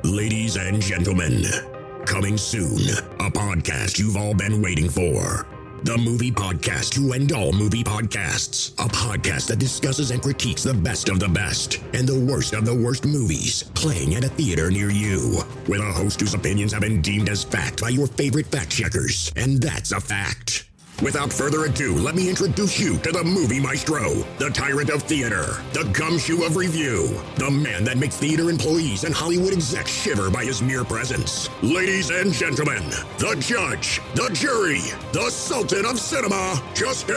Ladies and gentlemen, coming soon, a podcast you've all been waiting for. The movie podcast to end all movie podcasts. A podcast that discusses and critiques the best of the best and the worst of the worst movies playing at a theater near you. With a host whose opinions have been deemed as fact by your favorite fact checkers. And that's a fact. Without further ado, let me introduce you to the movie maestro, the tyrant of theater, the gumshoe of review, the man that makes theater employees and Hollywood execs shiver by his mere presence. Ladies and gentlemen, the judge, the jury, the sultan of cinema, Justin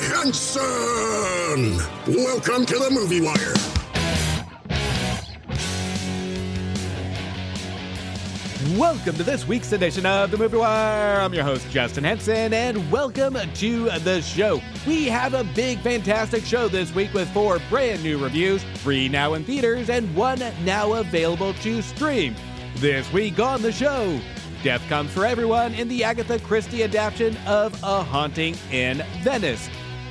Henson. Welcome to the Movie Wire. Welcome to this week's edition of The Movie Wire. I'm your host, Justin Henson, and welcome to the show. We have a big, fantastic show this week with 4 brand new reviews, 3 now in theaters, and 1 now available to stream. This week on the show, Death Comes for Everyone in the Agatha Christie adaptation of A Haunting in Venice.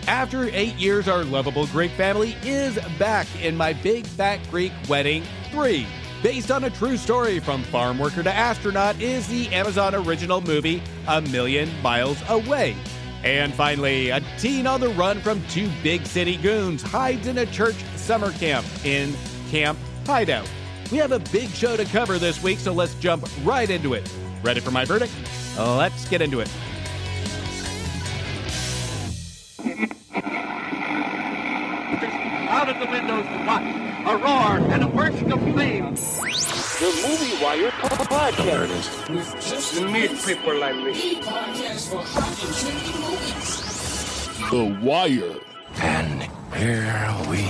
After 8 years, our lovable Greek family is back in My Big Fat Greek Wedding 3. Based on a true story from farm worker to astronaut is the Amazon original movie A Million Miles Away. And finally, a teen on the run from 2 big city goons hides in a church summer camp in Camp Hideout. We have a big show to cover this week, so let's jump right into it. Ready for my verdict? Let's get into it. Out of the windows to watch. A roar and a burst of flame. The Movie Wire podcast. You meet people like me. The Wire. And here we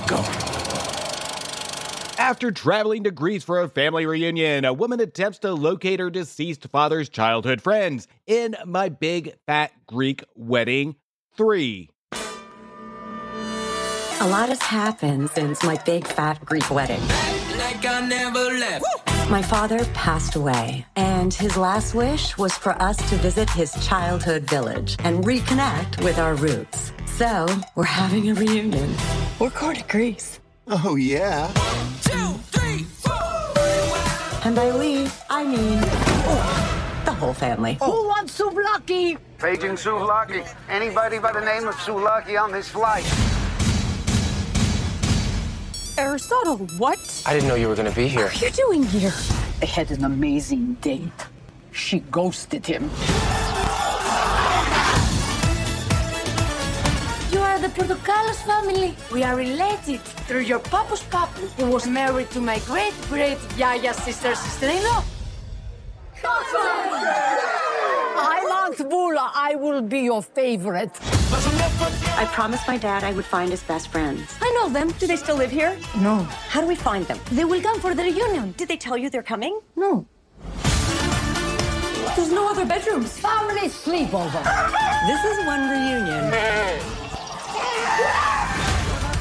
go. After traveling to Greece for a family reunion, a woman attempts to locate her deceased father's childhood friends in My Big Fat Greek Wedding 3. A lot has happened since my big fat Greek wedding. Like I never left. My father passed away, and his last wish was for us to visit his childhood village and reconnect with our roots. So, we're having a reunion. We're going to Greece. Oh, yeah. 1, 2, 3, 4. And by we, I mean the whole family. Who wants souvlaki? Paging souvlaki. Anybody by the name of souvlaki on this flight? Aristotle, what? I didn't know you were going to be here. What are you doing here? They had an amazing date. She ghosted him. You are the Portocalos family. We are related through your papa's papa, who was married to my great Yaya's sister-in-law. I'm Aunt Bula. I will be your favorite. I promised my dad I would find his best friends. I know them. Do they still live here? No. How do we find them? They will come for the reunion. Did they tell you they're coming? No. There's no other bedrooms. Family sleepover. This is one reunion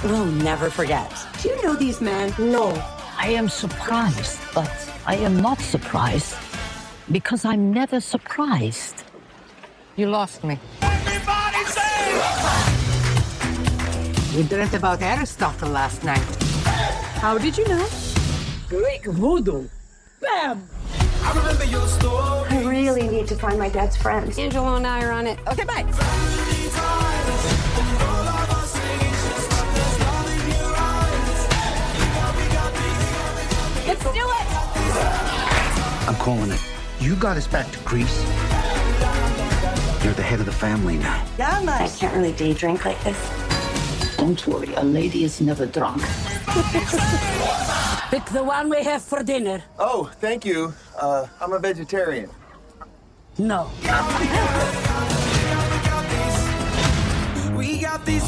we'll never forget. Do you know these men? No. I am surprised, but I am not surprised because I'm never surprised. You lost me. Everybody say! We dreamt about Aristotle last night. How did you know? Greek voodoo. Bam! I remember your story. I really need to find my dad's friends. Angela and I are on it. Okay, bye. Let's do it! I'm calling it. You got us back to Greece. You're the head of the family now. I can't really day drink like this. Don't worry, a lady is never drunk. Pick the one we have for dinner. Oh, thank you. I'm a vegetarian. No. We got these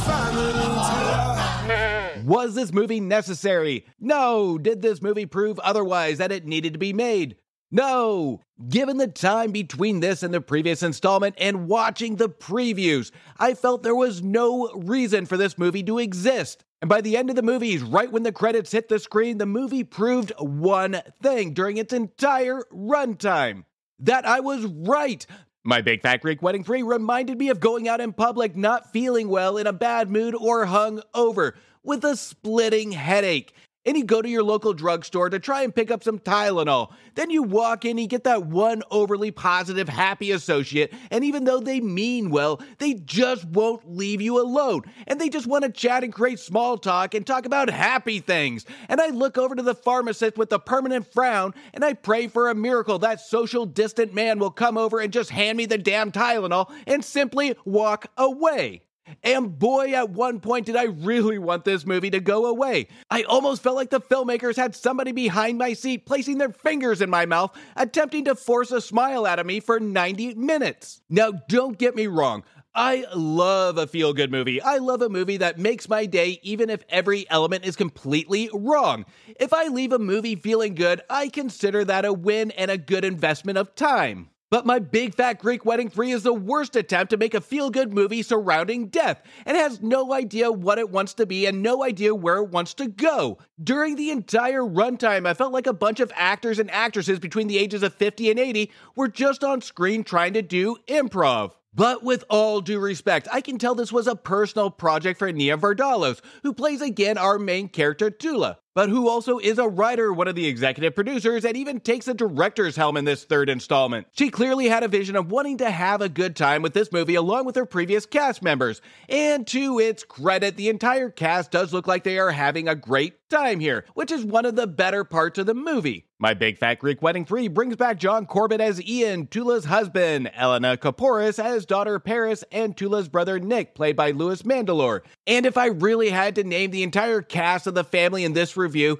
Was this movie necessary? No. Did this movie prove otherwise that it needed to be made? No. Given the time between this and the previous installment and watching the previews, I felt there was no reason for this movie to exist. And by the end of the movies, right when the credits hit the screen, the movie proved one thing during its entire runtime. That I was right. My Big Fat Greek Wedding 3 reminded me of going out in public, not feeling well, in a bad mood, or hung over, with a splitting headache. and you go to your local drugstore to try and pick up some Tylenol. Then you walk in, you get that one overly positive, happy associate, and even though they mean well, they just won't leave you alone. And they just want to chat and create small talk and talk about happy things. And I look over to the pharmacist with the permanent frown, and I pray for a miracle that social distant man will come over and just hand me the damn Tylenol and simply walk away. And boy, at one point did I really want this movie to go away. I almost felt like the filmmakers had somebody behind my seat placing their fingers in my mouth, attempting to force a smile out of me for 90 minutes. Now, don't get me wrong. I love a feel-good movie. I love a movie that makes my day even if every element is completely wrong. If I leave a movie feeling good, I consider that a win and a good investment of time. But My Big Fat Greek Wedding 3 is the worst attempt to make a feel-good movie surrounding death, and has no idea what it wants to be and no idea where it wants to go. During the entire runtime, I felt like a bunch of actors and actresses between the ages of 50 and 80 were just on screen trying to do improv. But with all due respect, I can tell this was a personal project for Nia Vardalos, who plays again our main character Tula, but who also is a writer, one of the executive producers, and even takes a director's helm in this third installment. She clearly had a vision of wanting to have a good time with this movie along with her previous cast members, and to its credit, the entire cast does look like they are having a great time here, which is one of the better parts of the movie. My Big Fat Greek Wedding 3 brings back John Corbett as Ian, Tula's husband, Elena Kaporis as daughter Paris, and Tula's brother Nick, played by Louis Mandylor. And if I really had to name the entire cast of the family in this review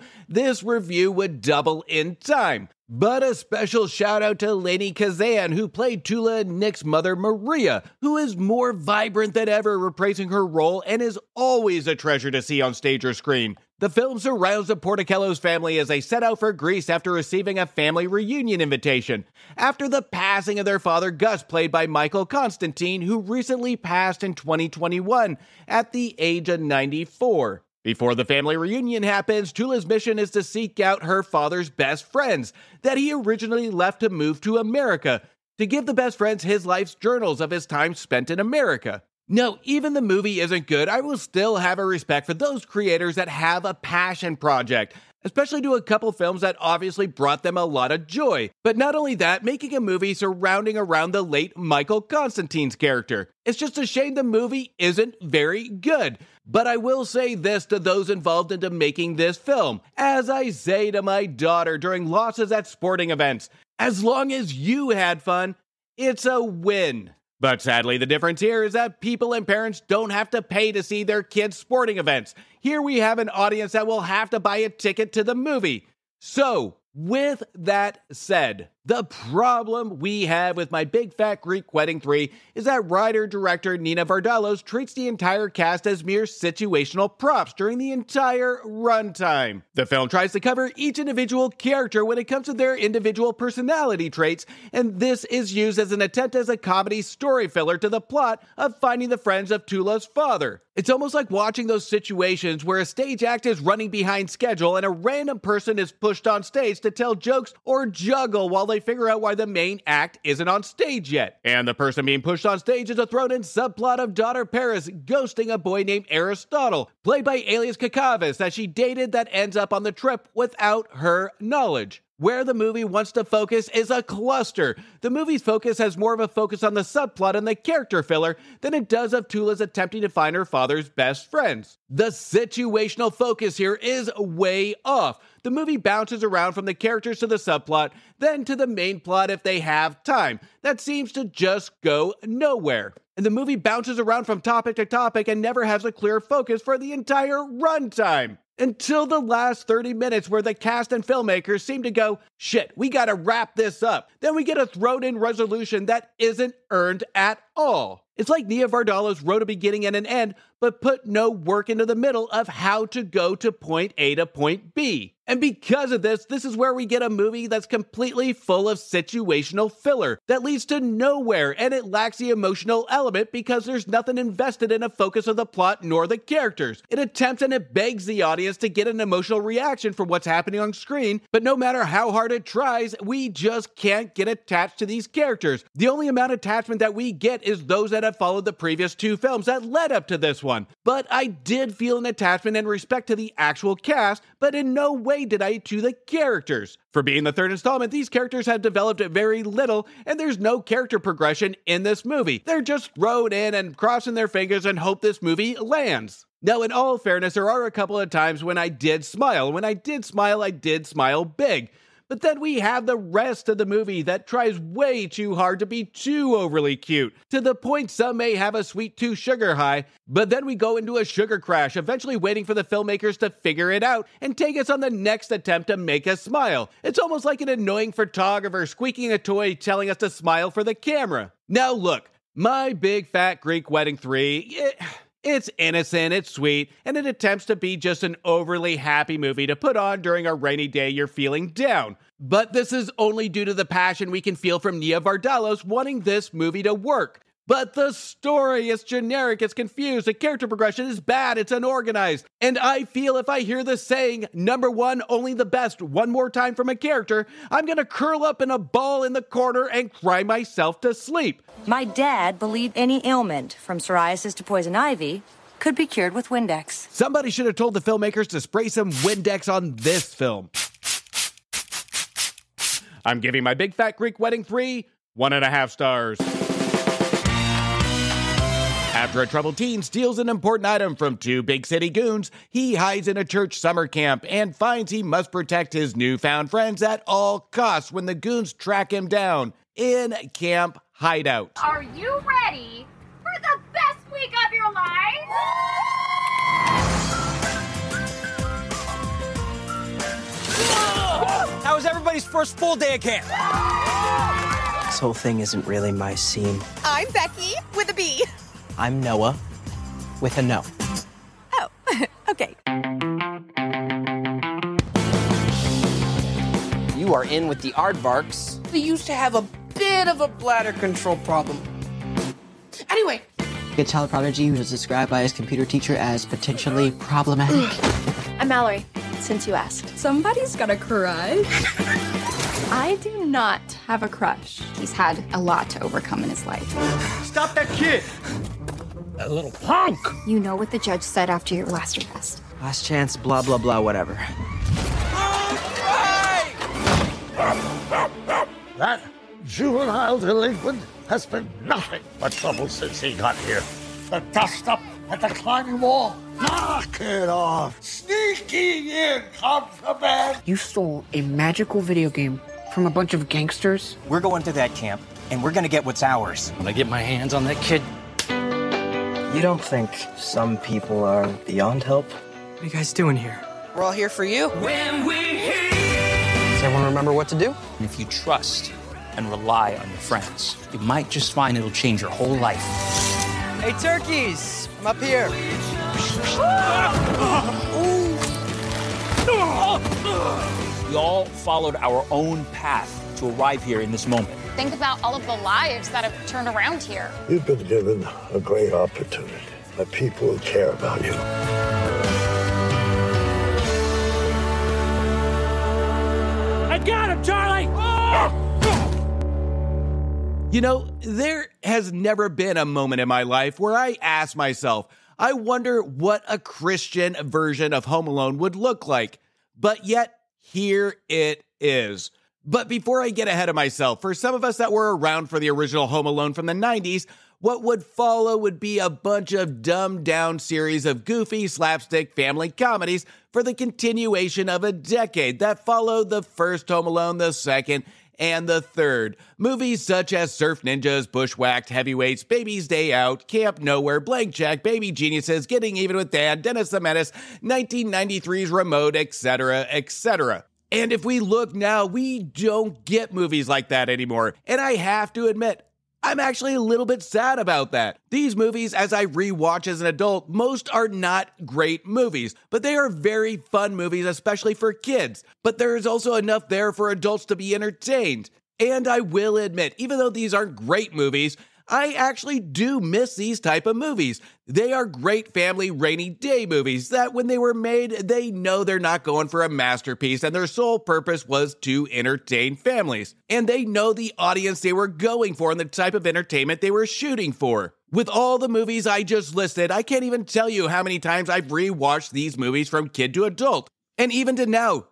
would double in time. But a special shout out to Lainey Kazan, who played Tula and Nick's mother Maria, who is more vibrant than ever reprising her role and is always a treasure to see on stage or screen. The film surrounds the Portocello's family as they set out for Greece after receiving a family reunion invitation, after the passing of their father Gus, played by Michael Constantine, who recently passed in 2021 at the age of 94. Before the family reunion happens, Tula's mission is to seek out her father's best friends that he originally left to move to America, to give the best friends his life's journals of his time spent in America. No, even the movie isn't good, I will still have a respect for those creators that have a passion project, especially to a couple films that obviously brought them a lot of joy. But not only that, making a movie surrounding around the late Michael Constantine's character. It's just a shame the movie isn't very good. But I will say this to those involved into making this film, as I say to my daughter during losses at sporting events, as long as you had fun, it's a win. But sadly, the difference here is that people and parents don't have to pay to see their kids' sporting events. Here we have an audience that will have to buy a ticket to the movie. So, with that said, the problem we have with My Big Fat Greek Wedding 3 is that writer-director Nina Vardalos treats the entire cast as mere situational props during the entire runtime. The film tries to cover each individual character when it comes to their individual personality traits, and this is used as an attempt as a comedy story filler to the plot of finding the friends of Tula's father. It's almost like watching those situations where a stage act is running behind schedule and a random person is pushed on stage to tell jokes or juggle while they figure out why the main act isn't on stage yet. And the person being pushed on stage is a thrown-in subplot of daughter Paris ghosting a boy named Aristotle, played by Elias Kakavas, that she dated that ends up on the trip without her knowledge. Where the movie wants to focus is a cluster. The movie's focus has more of a focus on the subplot and the character filler than it does of Tula's attempting to find her father's best friends. The situational focus here is way off. The movie bounces around from the characters to the subplot, then to the main plot if they have time. That seems to just go nowhere. And the movie bounces around from topic to topic and never has a clear focus for the entire runtime. Until the last 30 minutes where the cast and filmmakers seem to go, shit, we gotta wrap this up. Then we get a thrown-in resolution that isn't earned at all. It's like Nia Vardalos wrote a beginning and an end, but put no work into the middle of how to go to point A to point B. And because of this is where we get a movie that's completely full of situational filler that leads to nowhere, and it lacks the emotional element because there's nothing invested in a focus of the plot nor the characters. It attempts and it begs the audience to get an emotional reaction from what's happening on screen, but no matter how hard it tries, we just can't get attached to these characters. The only amount of attachment that we get is those that have followed the previous two films that led up to this one, but I did feel an attachment and respect to the actual cast, but in no way did I to the characters. For being the third installment, these characters have developed very little, and there's no character progression in this movie. They're just thrown in and crossing their fingers and hope this movie lands. Now, in all fairness, there are a couple of times when I did smile. When I did smile big. But then we have the rest of the movie that tries way too hard to be too overly cute, to the point some may have a sweet tooth sugar high, but then we go into a sugar crash, eventually waiting for the filmmakers to figure it out and take us on the next attempt to make us smile. It's almost like an annoying photographer squeaking a toy telling us to smile for the camera. Now look, My Big Fat Greek Wedding 3... It's innocent, it's sweet, and it attempts to be just an overly happy movie to put on during a rainy day you're feeling down. But this is only due to the passion we can feel from Nia Vardalos wanting this movie to work. But the story is generic, it's confused, the character progression is bad, it's unorganized. And I feel if I hear the saying, number one, only the best, one more time from a character, I'm gonna curl up in a ball in the corner and cry myself to sleep. My dad believed any ailment, from psoriasis to poison ivy, could be cured with Windex. Somebody should have told the filmmakers to spray some Windex on this film. I'm giving My Big Fat Greek Wedding 3 1.5 stars. After a troubled teen steals an important item from two big city goons, he hides in a church summer camp and finds he must protect his newfound friends at all costs when the goons track him down in Camp Hideout. Are you ready for the best week of your life? That was everybody's first full day of camp. This whole thing isn't really my scene. I'm Becky with a B. I'm Noah with a no. Oh, okay. You are in with the aardvarks. We used to have a bit of a bladder control problem. Anyway. A child prodigy who is described by his computer teacher as potentially problematic. I'm Mallory, since you asked. Somebody's got a crush. I do not have a crush. He's had a lot to overcome in his life. Stop that kid! That little punk! You know what the judge said after your last arrest. Last chance, blah, blah, blah, whatever. That juvenile delinquent has been nothing but trouble since he got here. The dust-up at the climbing wall. Knock it off. Sneaking in contraband. You stole a magical video game from a bunch of gangsters? We're going to that camp, and we're gonna get what's ours. When I get my hands on that kid... You don't think some people are beyond help? What are you guys doing here? We're all here for you. When we hear... Does everyone remember what to do? And if you trust and rely on your friends, you might just find it'll change your whole life. Hey, turkeys! I'm up here. We all followed our own path to arrive here in this moment. Think about all of the lives that have turned around here. You've been given a great opportunity by people who care about you. I got him, Charlie! You know, there has never been a moment in my life where I asked myself, I wonder what a Christian version of Home Alone would look like. But yet, here it is. But before I get ahead of myself, for some of us that were around for the original Home Alone from the 90s, what would follow would be a bunch of dumbed-down series of goofy, slapstick family comedies for the continuation of a decade that followed the first Home Alone, the second, and the third. Movies such as Surf Ninjas, Bushwhacked, Heavyweights, Baby's Day Out, Camp Nowhere, Blank Check, Baby Geniuses, Getting Even with Dad, Dennis the Menace, 1993's Remote, etc., etc. And if we look now, we don't get movies like that anymore. And I have to admit, I'm actually a little bit sad about that. These movies, as I rewatch as an adult, most are not great movies, but they are very fun movies, especially for kids. But there is also enough there for adults to be entertained. And I will admit, even though these aren't great movies, I actually do miss these type of movies. They are great family rainy day movies that when they were made, they know they're not going for a masterpiece and their sole purpose was to entertain families. And they know the audience they were going for and the type of entertainment they were shooting for. With all the movies I just listed, I can't even tell you how many times I've rewatched these movies from kid to adult. And even to now,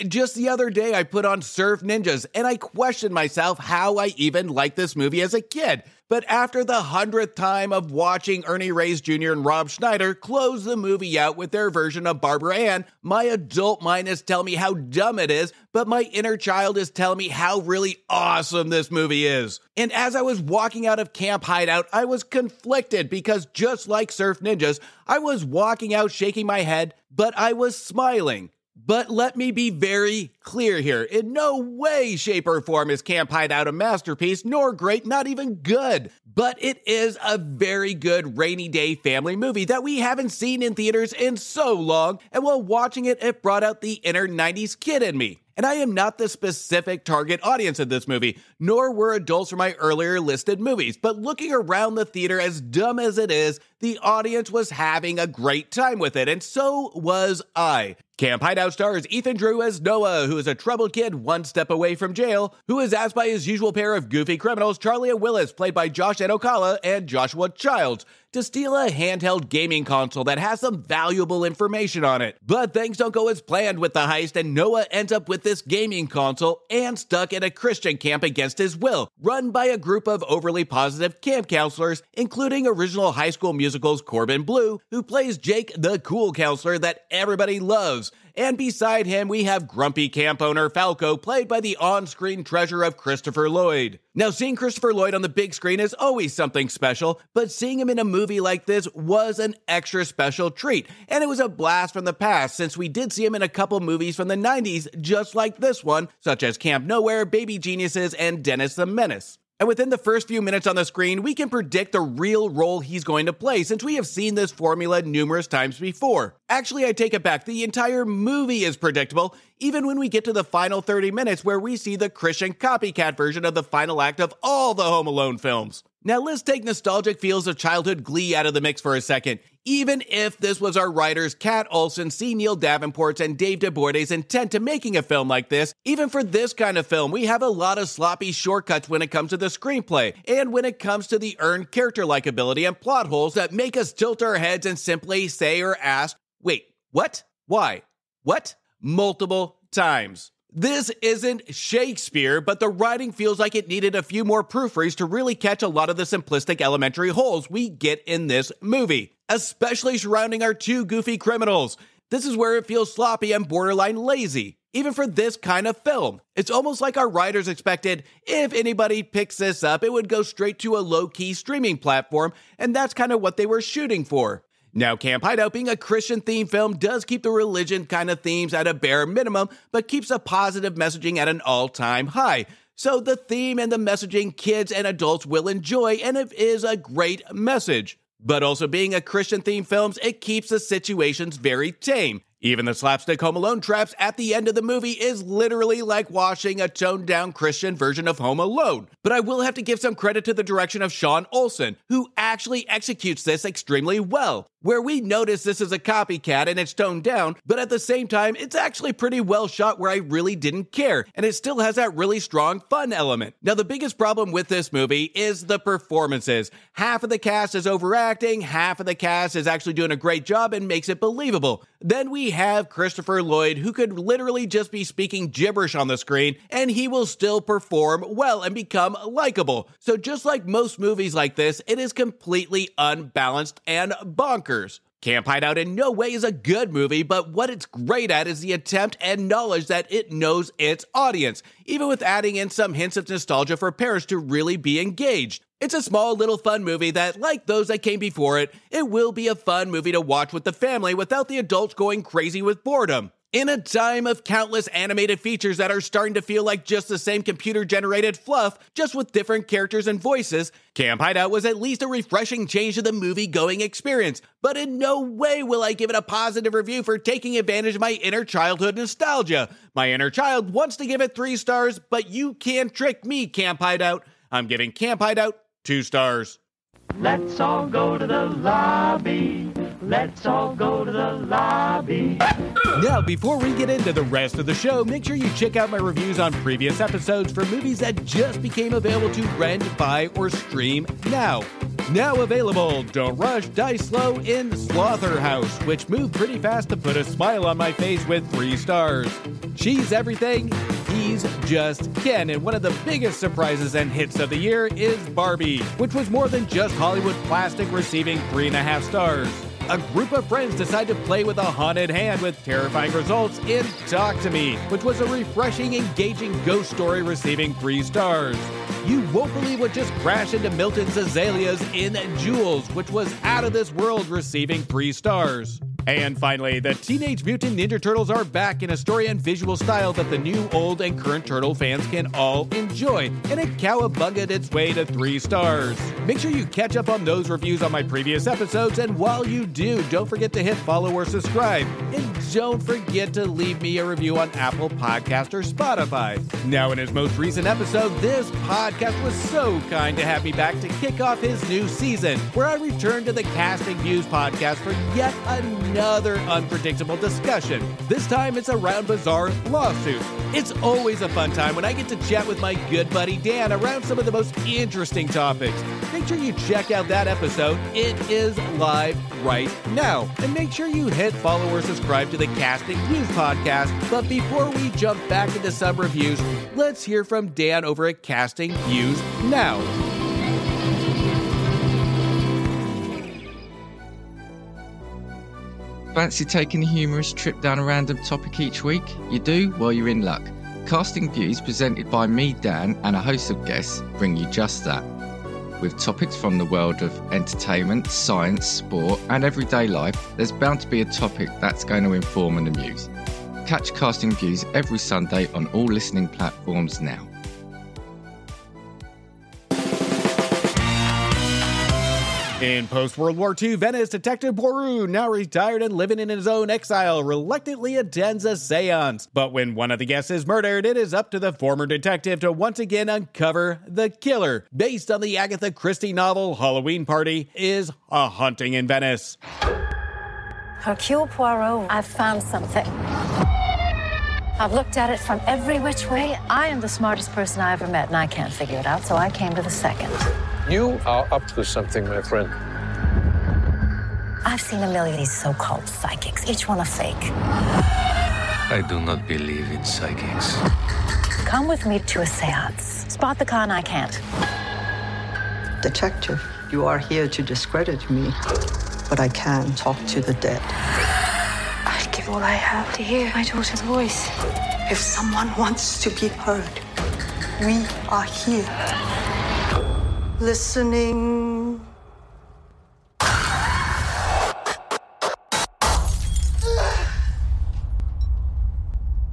just the other day I put on Surf Ninjas and I questioned myself how I even liked this movie as a kid. But after the 100th time of watching Ernie Reyes Jr. and Rob Schneider close the movie out with their version of Barbara Ann, my adult mind is telling me how dumb it is, but my inner child is telling me how really awesome this movie is. And as I was walking out of Camp Hideout, I was conflicted because just like Surf Ninjas, I was walking out shaking my head, but I was smiling. But let me be very clear here. In no way, shape, or form is Camp Hideout a masterpiece, nor great, not even good. But it is a very good rainy day family movie that we haven't seen in theaters in so long, and while watching it, it brought out the inner 90s kid in me. And I am not the specific target audience of this movie, nor were adults from my earlier listed movies. But looking around the theater, as dumb as it is, the audience was having a great time with it, and so was I. Camp Hideout stars Ethan Drew as Noah, who is a troubled kid one step away from jail, who is asked by his usual pair of goofy criminals, Charlie and Willis, played by Josh Adokala and Joshua Childs, to steal a handheld gaming console that has some valuable information on it. But things don't go as planned with the heist, and Noah ends up with this gaming console and stuck in a Christian camp against his will, run by a group of overly positive camp counselors, including original High School Musical's Corbin Bleu, who plays Jake, the cool counselor that everybody loves. And beside him, we have grumpy camp owner Falco, played by the on-screen treasure of Christopher Lloyd. Now, seeing Christopher Lloyd on the big screen is always something special, but seeing him in a movie like this was an extra special treat. And it was a blast from the past, since we did see him in a couple movies from the 90s, just like this one, such as Camp Nowhere, Baby Geniuses, and Dennis the Menace. And within the first few minutes on the screen, we can predict the real role he's going to play, since we have seen this formula numerous times before. Actually, I take it back. The entire movie is predictable, even when we get to the final 30 minutes where we see the Christian copycat version of the final act of all the Home Alone films. Now let's take nostalgic feels of childhood glee out of the mix for a second. Even if this was our writers Kat Olson, C. Neil Davenport's, and Dave DeBorde's intent to making a film like this, even for this kind of film, we have a lot of sloppy shortcuts when it comes to the screenplay, and when it comes to the earned character likability and plot holes that make us tilt our heads and simply say or ask, wait, what? Why? What? Multiple times. This isn't Shakespeare, but the writing feels like it needed a few more proofreads to really catch a lot of the simplistic elementary holes we get in this movie, especially surrounding our two goofy criminals. This is where it feels sloppy and borderline lazy, even for this kind of film. It's almost like our writers expected, if anybody picks this up, it would go straight to a low-key streaming platform, and that's kind of what they were shooting for. Now, Camp Hideout, being a Christian-themed film, does keep the religion kind of themes at a bare minimum, but keeps a positive messaging at an all-time high. So the theme and the messaging kids and adults will enjoy, and it is a great message. But also being a Christian-themed film, it keeps the situations very tame. Even the slapstick Home Alone traps at the end of the movie is literally like watching a toned-down Christian version of Home Alone. But I will have to give some credit to the direction of Sean Olsen, who actually executes this extremely well, where we notice this is a copycat and it's toned down, but at the same time, it's actually pretty well shot where I really didn't care, and it still has that really strong fun element. Now, the biggest problem with this movie is the performances. Half of the cast is overacting, half of the cast is actually doing a great job and makes it believable. Then we have Christopher Lloyd, who could literally just be speaking gibberish on the screen, and he will still perform well and become likable. So just like most movies like this, it is completely unbalanced and bonkers. Camp Hideout in no way is a good movie, but what it's great at is the attempt and knowledge that it knows its audience, even with adding in some hints of nostalgia for parents to really be engaged. It's a small little fun movie that, like those that came before it, it will be a fun movie to watch with the family without the adults going crazy with boredom. In a time of countless animated features that are starting to feel like just the same computer-generated fluff, just with different characters and voices, Camp Hideout was at least a refreshing change to the movie-going experience. But in no way will I give it a positive review for taking advantage of my inner childhood nostalgia. My inner child wants to give it 3 stars, but you can't trick me, Camp Hideout. I'm giving Camp Hideout 2 stars. Let's all go to the lobby. Let's all go to the lobby. Now, before we get into the rest of the show, make sure you check out my reviews on previous episodes for movies that just became available to rent, buy, or stream now. Now available, Don't Rush, Die Slow in Slaughterhouse, which moved pretty fast to put a smile on my face with 3 stars. She's everything, he's just Ken, and one of the biggest surprises and hits of the year is Barbie, which was more than just Hollywood plastic, receiving 3.5 stars. A group of friends decide to play with a haunted hand with terrifying results in Talk to Me, which was a refreshing, engaging ghost story, receiving 3 stars. You won't believe what just crashed into Milton's azaleas in Jewels, which was out of this world, receiving 3 stars. And finally, the Teenage Mutant Ninja Turtles are back in a story and visual style that the new, old, and current Turtle fans can all enjoy, and it cowabunged its way to 3 stars. Make sure you catch up on those reviews on my previous episodes, and while you do, don't forget to hit follow or subscribe. And don't forget to leave me a review on Apple Podcast or Spotify. Now, in his most recent episode, this podcast was so kind to have me back to kick off his new season, where I returned to the Casting Views podcast for yet another unpredictable discussion. This time it's around bizarre lawsuits. It's always a fun time when I get to chat with my good buddy Dan around some of the most interesting topics. Make sure you check out that episode. It is live right now. And make sure you hit follow or subscribe to the Casting Views podcast. But before we jump back into some reviews, let's hear from Dan over at Casting Views now. Fancy taking a humorous trip down a random topic each week? You do? Well, you're in luck. Casting Views, presented by me, Dan, and a host of guests, bring you just that. With topics from the world of entertainment, science, sport, and everyday life, there's bound to be a topic that's going to inform and amuse. Catch Casting Views every Sunday on all listening platforms now. In post-World War II Venice, Detective Poirot, now retired and living in his own exile, reluctantly attends a seance. But when one of the guests is murdered, it is up to the former detective to once again uncover the killer. Based on the Agatha Christie novel Halloween Party, is A Haunting in Venice. Hercule Poirot, I've found something. I've looked at it from every which way. I am the smartest person I ever met, and I can't figure it out, so I came to the second. You are up to something, my friend. I've seen a million of these so-called psychics, each one a fake. I do not believe in psychics. Come with me to a seance. Spot the con, I can't. Detective, you are here to discredit me, but I can talk to the dead. I'd give all I have to hear my daughter's voice. If someone wants to be heard, we are here. Listening.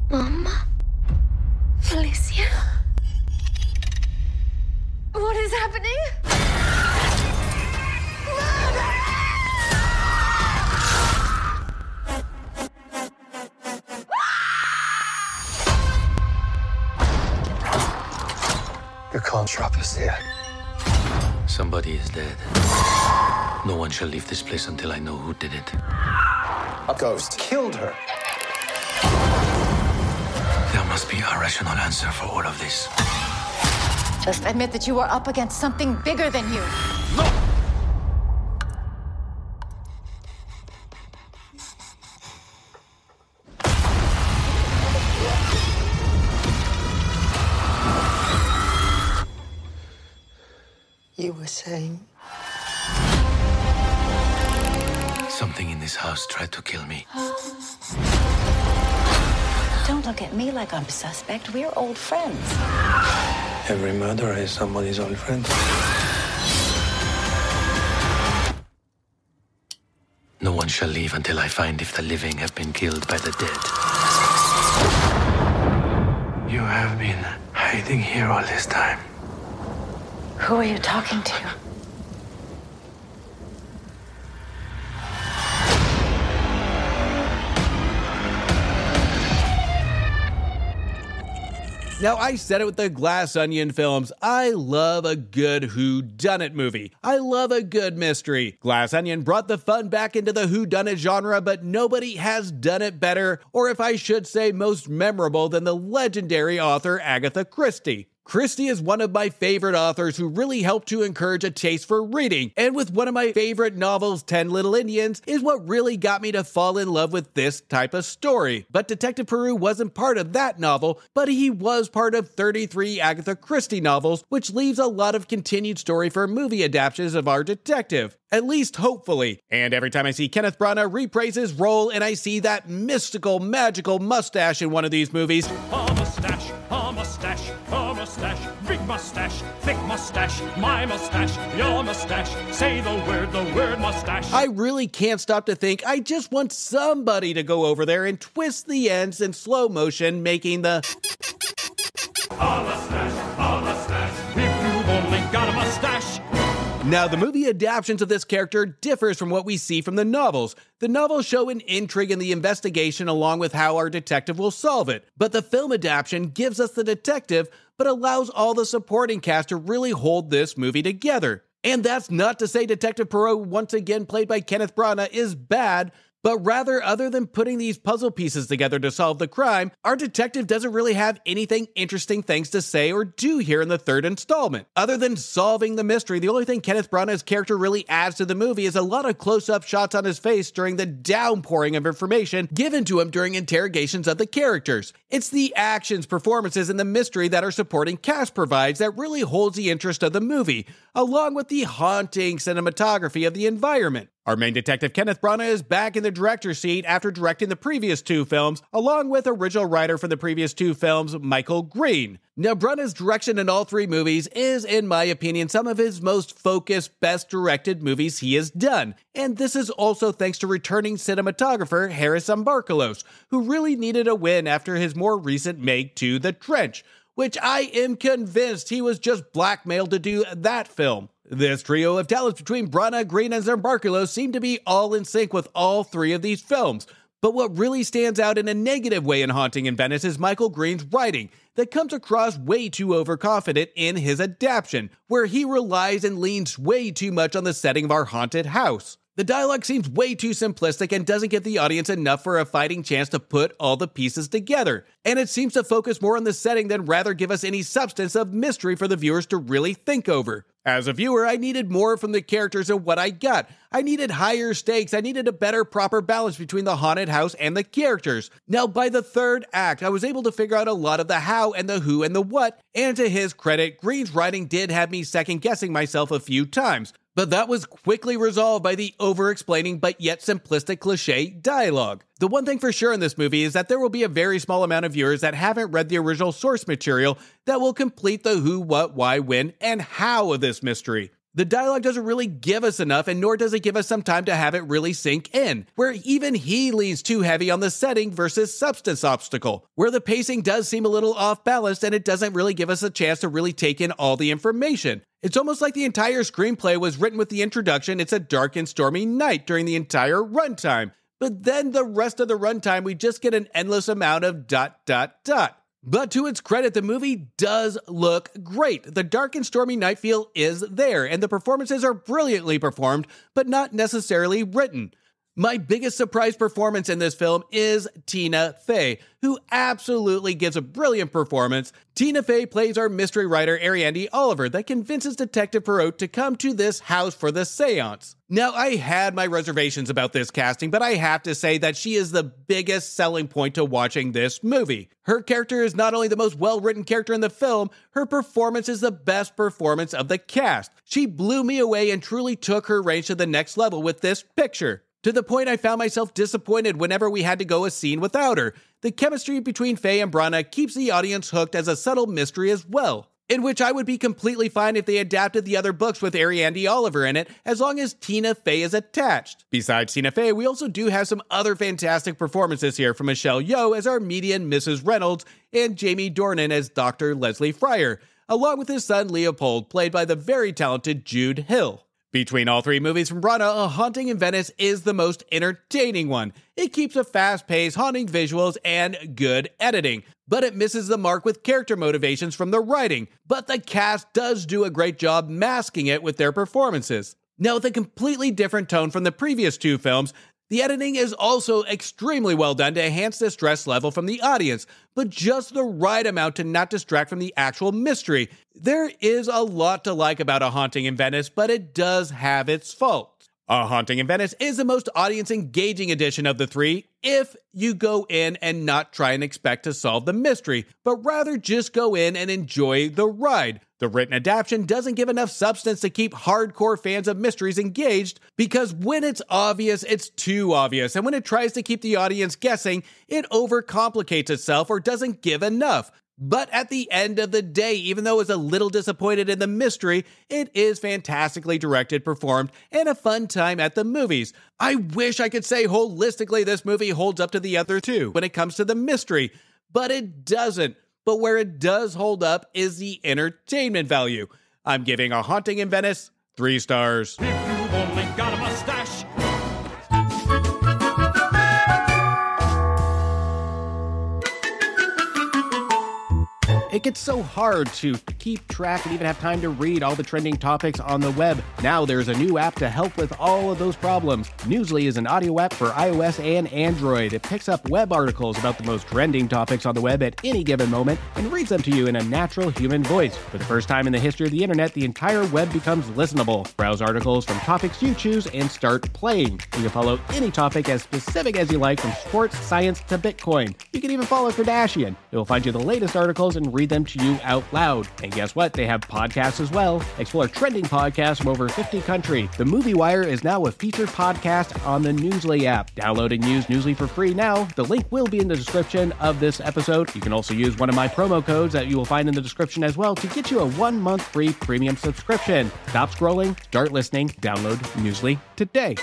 Mama? Alicia? What is happening? You can't trap us here. Somebody is dead. No one shall leave this place until I know who did it. A ghost killed her. There must be a rational answer for all of this. Just admit that you are up against something bigger than you. You were saying? Something in this house tried to kill me. Don't look at me like I'm a suspect. We're old friends. Every murderer is somebody's old friend. No one shall leave until I find if the living have been killed by the dead. You have been hiding here all this time. Who are you talking to? Now, I said it with the Glass Onion films. I love a good whodunit movie. I love a good mystery. Glass Onion brought the fun back into the whodunit genre, but nobody has done it better, or if I should say most memorable, than the legendary author Agatha Christie. Christie is one of my favorite authors who really helped to encourage a taste for reading, and with one of my favorite novels, 10 Little Indians, is what really got me to fall in love with this type of story. But Detective Poirot wasn't part of that novel, but he was part of 33 Agatha Christie novels, which leaves a lot of continued story for movie adaptations of our detective. At least hopefully. And every time I see Kenneth Branagh reprise his role and I see that mystical, magical mustache in one of these movies, A mustache, a mustache, a mustache, big mustache, thick mustache, my mustache, your mustache, say the word mustache. I really can't stop to think I just want somebody to go over there and twist the ends in slow motion, making the A mustache, if you've only got a mustache. Now, the movie adaptations of this character differs from what we see from the novels. The novels show an intrigue in the investigation along with how our detective will solve it. But the film adaptation gives us the detective, but allows all the supporting cast to really hold this movie together. And that's not to say Detective Poirot, once again played by Kenneth Branagh, is bad, but rather, other than putting these puzzle pieces together to solve the crime, our detective doesn't really have anything interesting things to say or do here in the third installment. Other than solving the mystery, the only thing Kenneth Branagh's character really adds to the movie is a lot of close-up shots on his face during the downpouring of information given to him during interrogations of the characters. It's the actions, performances, and the mystery that our supporting cast provides that really holds the interest of the movie, along with the haunting cinematography of the environment. Our main detective, Kenneth Branagh, is back in the director's seat after directing the previous two films, along with original writer for the previous two films, Michael Green. Now, Branagh's direction in all three movies is, in my opinion, some of his most focused, best directed movies he has done. And this is also thanks to returning cinematographer Harris Zambarcalos, who really needed a win after his more recent Meg 2, The Trench, which I am convinced he was just blackmailed to do that film. This trio of talents between Branagh, Green, and Zambarcalos seem to be all in sync with all three of these films. But what really stands out in a negative way in Haunting in Venice is Michael Green's writing that comes across way too overconfident in his adaptation, where he relies and leans way too much on the setting of our haunted house. The dialogue seems way too simplistic and doesn't give the audience enough for a fighting chance to put all the pieces together. And it seems to focus more on the setting than rather give us any substance of mystery for the viewers to really think over. As a viewer, I needed more from the characters than what I got. I needed higher stakes. I needed a better, proper balance between the haunted house and the characters. Now, by the third act, I was able to figure out a lot of the how and the who and the what, and to his credit, Green's writing did have me second-guessing myself a few times. But that was quickly resolved by the over-explaining but yet simplistic cliche dialogue. The one thing for sure in this movie is that there will be a very small amount of viewers that haven't read the original source material that will complete the who, what, why, when, and how of this mystery. The dialogue doesn't really give us enough, and nor does it give us some time to have it really sink in, where even he leans too heavy on the setting versus substance obstacle, where the pacing does seem a little off balance and it doesn't really give us a chance to really take in all the information. It's almost like the entire screenplay was written with the introduction, "It's a dark and stormy night," during the entire runtime. But then the rest of the runtime, we just get an endless amount of ... But to its credit, the movie does look great. The dark and stormy night feel is there, and the performances are brilliantly performed, but not necessarily written. My biggest surprise performance in this film is Tina Fey, who absolutely gives a brilliant performance. Tina Fey plays our mystery writer Ariadne Oliver that convinces Detective Poirot to come to this house for the seance. Now, I had my reservations about this casting, but I have to say that she is the biggest selling point to watching this movie. Her character is not only the most well-written character in the film, her performance is the best performance of the cast. She blew me away and truly took her range to the next level with this picture. To the point I found myself disappointed whenever we had to go a scene without her. The chemistry between Fey and Branagh keeps the audience hooked as a subtle mystery as well, in which I would be completely fine if they adapted the other books with Ariadne Oliver in it, as long as Tina Fey is attached. Besides Tina Fey, we also do have some other fantastic performances here from Michelle Yeoh as our median Mrs. Reynolds and Jamie Dornan as Dr. Leslie Fryer, along with his son Leopold, played by the very talented Jude Hill. Between all three movies from Branagh, A Haunting in Venice is the most entertaining one. It keeps a fast-paced, haunting visuals and good editing, but it misses the mark with character motivations from the writing. But the cast does do a great job masking it with their performances. Now, with a completely different tone from the previous two films, The editing is also extremely well done to enhance the stress level from the audience, but just the right amount to not distract from the actual mystery. There is a lot to like about A Haunting in Venice, but it does have its faults. A Haunting in Venice is the most audience-engaging edition of the three if you go in and not try and expect to solve the mystery, but rather just go in and enjoy the ride. The written adaptation doesn't give enough substance to keep hardcore fans of mysteries engaged, because when it's obvious, it's too obvious, and when it tries to keep the audience guessing, it overcomplicates itself or doesn't give enough. But at the end of the day, even though it's a little disappointed in the mystery, it is fantastically directed, performed, and a fun time at the movies. I wish I could say holistically this movie holds up to the other two when it comes to the mystery, but it doesn't. But where it does hold up is the entertainment value. I'm giving A Haunting in Venice 3 stars. If you've only got a mustache. It gets so hard to keep track and even have time to read all the trending topics on the web. Now there's a new app to help with all of those problems. Newsly is an audio app for iOS and Android. It picks up web articles about the most trending topics on the web at any given moment and reads them to you in a natural human voice. For the first time in the history of the internet, the entire web becomes listenable. Browse articles from topics you choose and start playing. You can follow any topic as specific as you like, from sports, science, to Bitcoin. You can even follow Kardashian. It will find you the latest articles and read them to you out loud. And guess what? They have podcasts as well. Explore trending podcasts from over 50 countries. The Movie Wire is now a featured podcast on the Newsly app. Download and use Newsly for free now. The link will be in the description of this episode. You can also use one of my promo codes that you will find in the description as well to get you a 1-month free premium subscription. Stop scrolling, start listening, download Newsly today.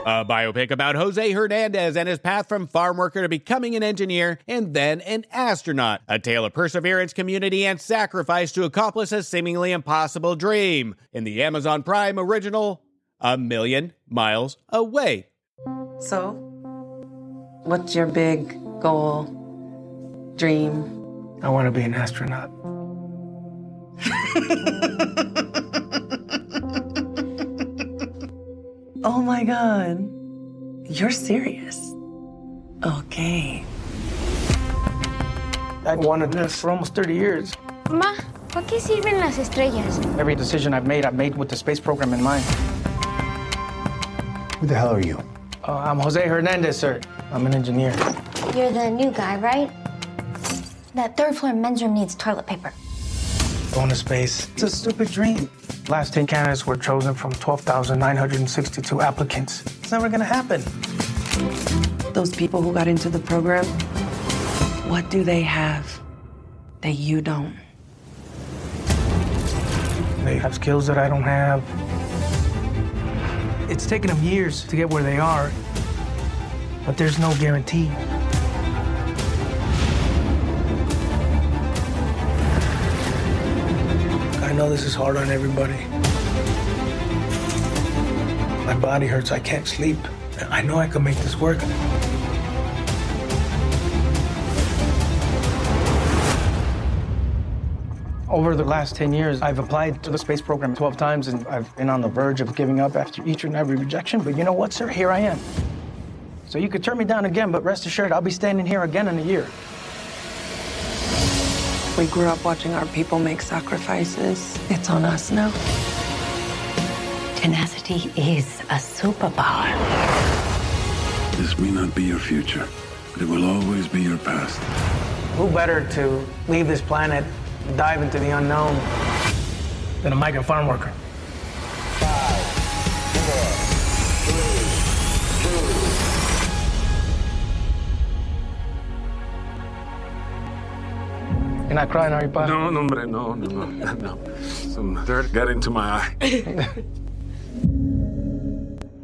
A biopic about Jose Hernandez and his path from farm worker to becoming an engineer and then an astronaut. A tale of perseverance, community, and sacrifice to accomplish a seemingly impossible dream. In the Amazon Prime original, A Million Miles Away. So, what's your big goal, dream? I want to be an astronaut. Oh my God. You're serious? Okay. I wanted this for almost 30 years. Ma, ¿para qué sirven las estrellas? Every decision I've made with the space program in mind. Who the hell are you? I'm Jose Hernandez, sir. I'm an engineer. You're the new guy, right? That third floor men's room needs toilet paper. Going to space. It's a stupid dream. Last 10 candidates were chosen from 12,962 applicants. It's never gonna happen. Those people who got into the program, what do they have that you don't? They have skills that I don't have. It's taken them years to get where they are, but there's no guarantee. I know this is hard on everybody. My body hurts, I can't sleep. I know I can make this work. Over the last 10 years, I've applied to the space program 12 times, and I've been on the verge of giving up after each and every rejection. But you know what, sir? Here I am. So you could turn me down again, but rest assured, I'll be standing here again in a year. We grew up watching our people make sacrifices. It's on us now. Tenacity is a superpower. This may not be your future, but it will always be your past. Who better to leave this planet and dive into the unknown than a migrant farm worker? 5, 4, 3, 2. You're not crying, are you, Pa? No, hombre, no. Some dirt got into my eye.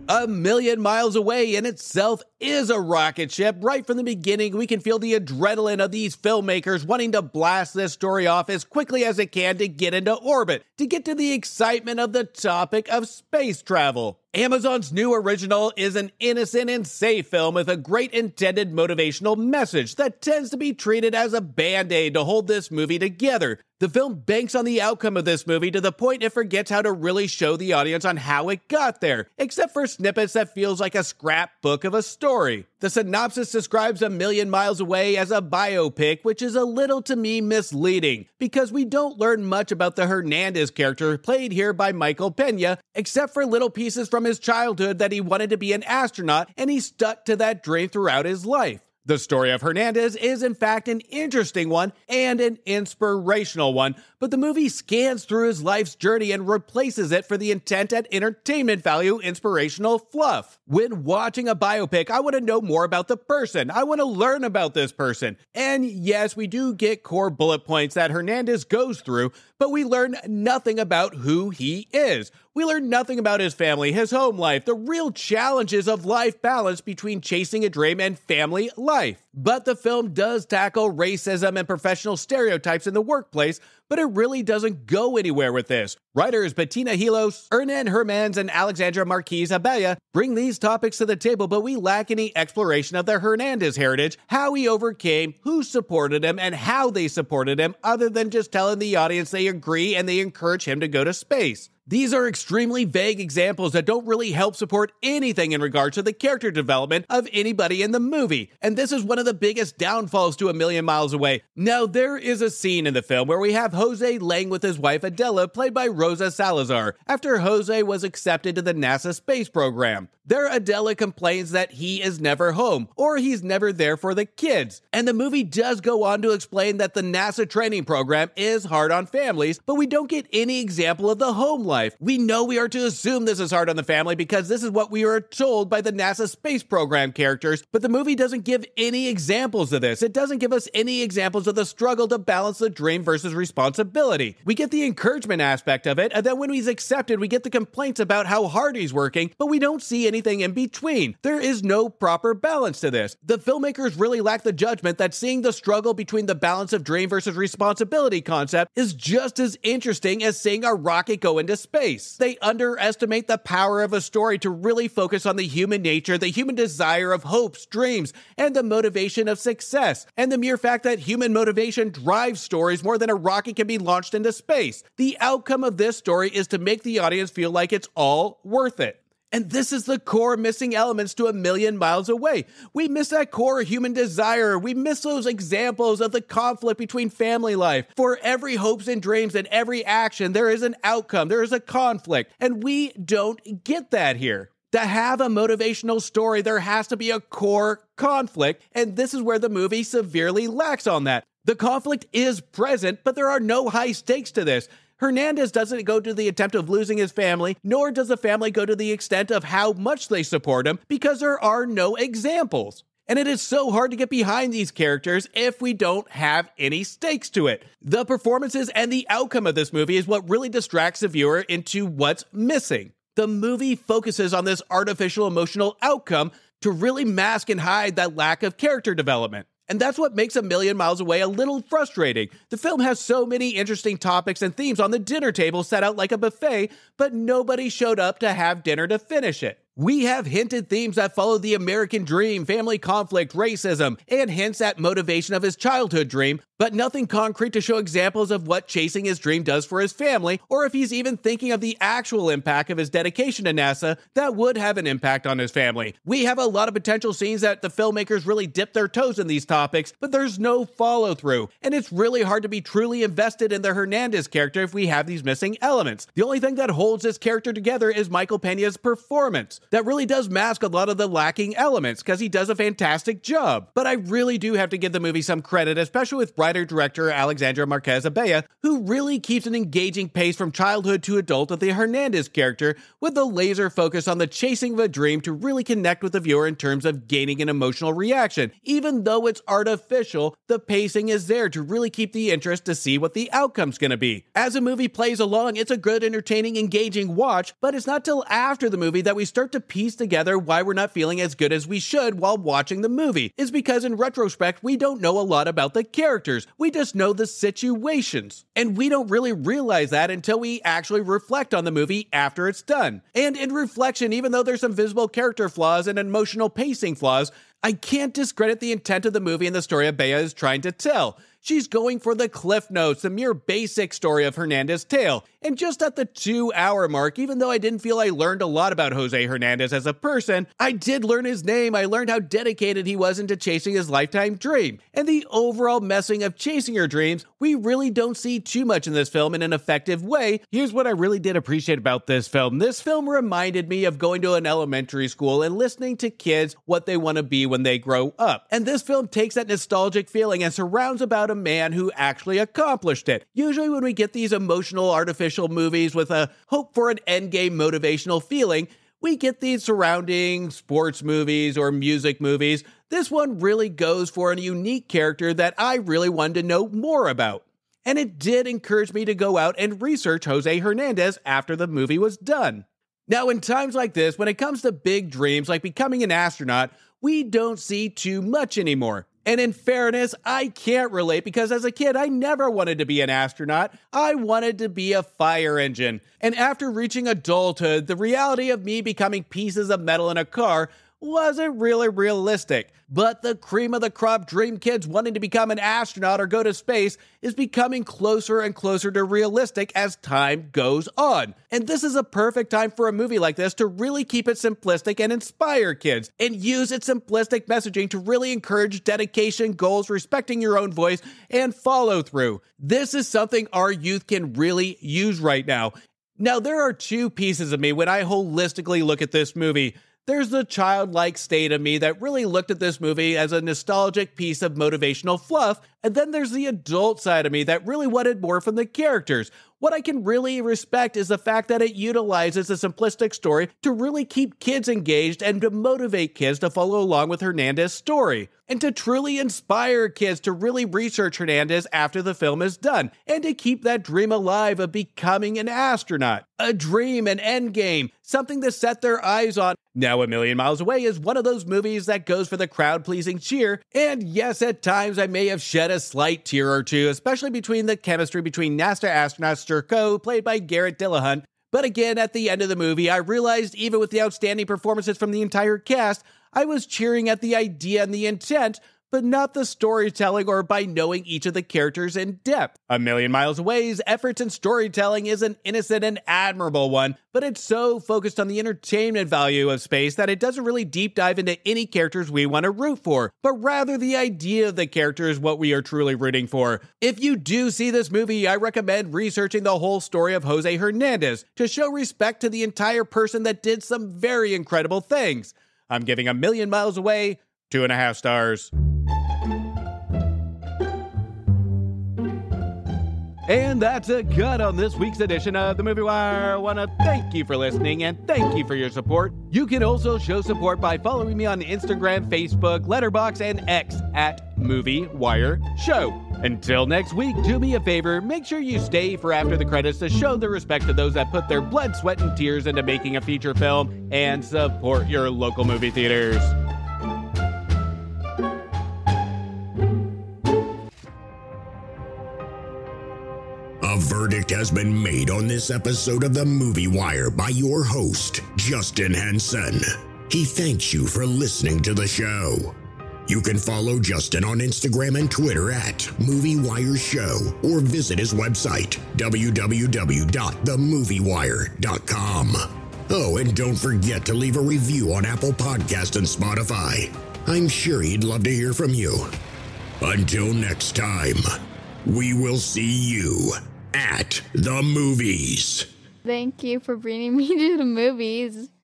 A Million Miles Away in itself is a rocket ship. Right from the beginning, we can feel the adrenaline of these filmmakers wanting to blast this story off as quickly as it can to get into orbit, to get to the excitement of the topic of space travel. Amazon's new original is an innocent and safe film with a great intended motivational message that tends to be treated as a band-aid to hold this movie together. The film banks on the outcome of this movie to the point it forgets how to really show the audience on how it got there, except for snippets that feels like a scrapbook of a story. The synopsis describes A Million Miles Away as a biopic, which is a little to me misleading, because we don't learn much about the Hernandez character played here by Michael Pena, except for little pieces from his childhood that he wanted to be an astronaut, and he stuck to that dream throughout his life. The story of Hernandez is in fact an interesting one and an inspirational one, but the movie scans through his life's journey and replaces it for the intent at entertainment value inspirational fluff. When watching a biopic, I want to know more about the person. I want to learn about this person. And yes, we do get core bullet points that Hernandez goes through, but we learn nothing about who he is. We learn nothing about his family, his home life, the real challenges of life balance between chasing a dream and family life. But the film does tackle racism and professional stereotypes in the workplace, but it really doesn't go anywhere with this. Writers Bettina Hilos, Hernan Hermans, and Alexandra Marquez Abella bring these topics to the table, but we lack any exploration of the Hernandez heritage, how he overcame, who supported him, and how they supported him, other than just telling the audience they agree and they encourage him to go to space. These are extremely vague examples that don't really help support anything in regards to the character development of anybody in the movie, and this is one of the biggest downfalls to A Million Miles Away. Now, there is a scene in the film where we have Jose laying with his wife Adela, played by Rosa Salazar, after Jose was accepted to the NASA space program. There, Adela complains that he is never home, or he's never there for the kids, and the movie does go on to explain that the NASA training program is hard on families, but we don't get any example of the home life. We know we are to assume this is hard on the family because this is what we are told by the NASA space program characters, but the movie doesn't give any examples of this. It doesn't give us any examples of the struggle to balance the dream versus responsibility. We get the encouragement aspect of it, and then when he's accepted, we get the complaints about how hard he's working, but we don't see anything in between. There is no proper balance to this. The filmmakers really lack the judgment that seeing the struggle between the balance of dream versus responsibility concept is just as interesting as seeing a rocket go into space. They underestimate the power of a story to really focus on the human nature, the human desire of hopes, dreams, and the motivation of success, and the mere fact that human motivation drives stories more than a rocket can be launched into space. The outcome of this story is to make the audience feel like it's all worth it. And this is the core missing elements to A Million Miles Away. We miss that core human desire. We miss those examples of the conflict between family life. For every hopes and dreams and every action, there is an outcome. There is a conflict. And we don't get that here. To have a motivational story, there has to be a core conflict. And this is where the movie severely lacks on that. The conflict is present, but there are no high stakes to this. Hernandez doesn't go to the attempt of losing his family, nor does the family go to the extent of how much they support him, because there are no examples. And it is so hard to get behind these characters if we don't have any stakes to it. The performances and the outcome of this movie is what really distracts the viewer into what's missing. The movie focuses on this artificial emotional outcome to really mask and hide that lack of character development. And that's what makes A Million Miles Away a little frustrating. The film has so many interesting topics and themes on the dinner table set out like a buffet, but nobody showed up to have dinner to finish it. We have hinted themes that follow the American dream, family conflict, racism, and hints at motivation of his childhood dream, but nothing concrete to show examples of what chasing his dream does for his family, or if he's even thinking of the actual impact of his dedication to NASA that would have an impact on his family. We have a lot of potential scenes that the filmmakers really dip their toes in these topics, but there's no follow-through, and it's really hard to be truly invested in the Hernandez character if we have these missing elements. The only thing that holds this character together is Michael Pena's performance. That really does mask a lot of the lacking elements, because he does a fantastic job. But I really do have to give the movie some credit, especially with writer-director Alexandra Marquez Abella, who really keeps an engaging pace from childhood to adult of the Hernandez character, with a laser focus on the chasing of a dream to really connect with the viewer in terms of gaining an emotional reaction. Even though it's artificial, the pacing is there to really keep the interest to see what the outcome's gonna be. As the movie plays along, it's a good, entertaining, engaging watch, but it's not till after the movie that we start to piece together why we're not feeling as good as we should while watching the movie. It's because in retrospect, we don't know a lot about the characters. characters. We just know the situations. And we don't really realize that until we actually reflect on the movie after it's done. And in reflection, even though there's some visible character flaws and emotional pacing flaws, I can't discredit the intent of the movie and the story Bea is trying to tell. She's going for the cliff notes, the mere basic story of Hernandez's tale. And just at the 2-hour mark, even though I didn't feel I learned a lot about Jose Hernandez as a person, I did learn his name. I learned how dedicated he was into chasing his lifetime dream. And the overall messing of chasing your dreams, we really don't see too much in this film in an effective way. Here's what I really did appreciate about this film. This film reminded me of going to an elementary school and listening to kids what they want to be when they grow up. And this film takes that nostalgic feeling and surrounds about a man who actually accomplished it. Usually when we get these emotional, artificial movies with a hope for an endgame motivational feeling, we get these surrounding sports movies or music movies. This one really goes for a unique character that I really wanted to know more about. And it did encourage me to go out and research Jose Hernandez after the movie was done. Now, in times like this, when it comes to big dreams like becoming an astronaut, we don't see too much anymore. And in fairness, I can't relate because as a kid, I never wanted to be an astronaut. I wanted to be a fire engine. And after reaching adulthood, the reality of me becoming pieces of metal in a car wasn't really realistic. But the cream of the crop dream kids wanting to become an astronaut or go to space is becoming closer and closer to realistic as time goes on. And this is a perfect time for a movie like this to really keep it simplistic and inspire kids, and use its simplistic messaging to really encourage dedication, goals, respecting your own voice, and follow through. This is something our youth can really use right now. Now, there are two pieces of me when I holistically look at this movie. There's the childlike state of me that really looked at this movie as a nostalgic piece of motivational fluff, and then there's the adult side of me that really wanted more from the characters. What I can really respect is the fact that it utilizes a simplistic story to really keep kids engaged and to motivate kids to follow along with Hernandez's story, and to truly inspire kids to really research Hernandez after the film is done, and to keep that dream alive of becoming an astronaut. A dream, an end game, something to set their eyes on. Now, A Million Miles Away is one of those movies that goes for the crowd-pleasing cheer, and yes, at times I may have shed a slight tear or two, especially between the chemistry between NASA astronaut Sturcot, played by Garrett Dillahunt. But again, at the end of the movie, I realized even with the outstanding performances from the entire cast, I was cheering at the idea and the intent, but not the storytelling or by knowing each of the characters in depth. A Million Miles Away's efforts in storytelling is an innocent and admirable one, but it's so focused on the entertainment value of space that it doesn't really deep dive into any characters we want to root for, but rather the idea of the character is what we are truly rooting for. If you do see this movie, I recommend researching the whole story of Jose Hernandez to show respect to the entire person that did some very incredible things. I'm giving A Million Miles Away 2.5 stars. And that's a cut on this week's edition of The Movie Wire. I want to thank you for listening and thank you for your support. You can also show support by following me on Instagram, Facebook, Letterboxd, and X at Movie Wire Show. Until next week, do me a favor, make sure you stay for after the credits to show the respect to those that put their blood, sweat, and tears into making a feature film, and support your local movie theaters. A verdict has been made on this episode of The Movie Wire by your host, Justin Henson. He thanks you for listening to the show. You can follow Justin on Instagram and Twitter at Movie Wire Show, or visit his website, www.themoviewire.com. Oh, and don't forget to leave a review on Apple Podcasts and Spotify. I'm sure he'd love to hear from you. Until next time, we will see you at the movies. Thank you for bringing me to the movies.